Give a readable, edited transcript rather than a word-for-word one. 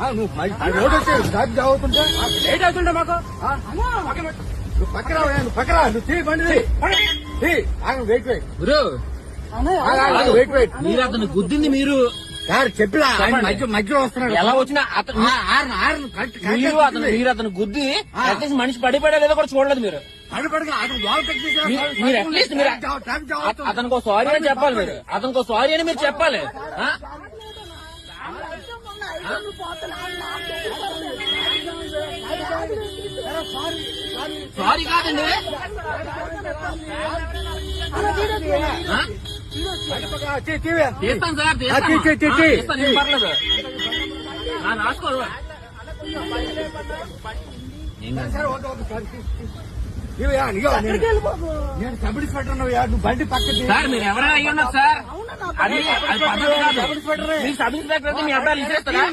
నువ్వు రోడ్ వచ్చి traffic jam అవుతుంటే లేట్ అవుతుంటే మాకు నువ్వు పక్కరా నువ్వు తీ బండి వెయిట్ వెయిట్ మీరు అతను గుద్దింది మీరు సార్ చెప్పిలా మధ్యలో వస్తున్నాడు ఎలా వచ్చినా మీరు అతను గుద్ది అట్లీస్ట్ మనిషి పడిపోయా లేదో కూడా చూడలేదు మీరు. మీరు అట్లీస్ట్ మీరు అతనికి సారీ అని చెప్పాలి. మీరు అతనికి సారీ అని మీరు చెప్పాలి. సారీ కాదండి, తీస్తాను సార్, తీస్తాను, పర్లేదు రాసుకో. నేను సబ్ ఇన్స్పెక్టర్ నువ్వు బండి పక్కన సార్ మీరు ఎవరైనా అయ్యి ఉన్నారు సార్. అది పద్ధతి కాదు. మీరు సబ్ ఇన్స్పెక్టర్ అయితే మీ అబ్బాయిలు ఇచ్చేస్తారా?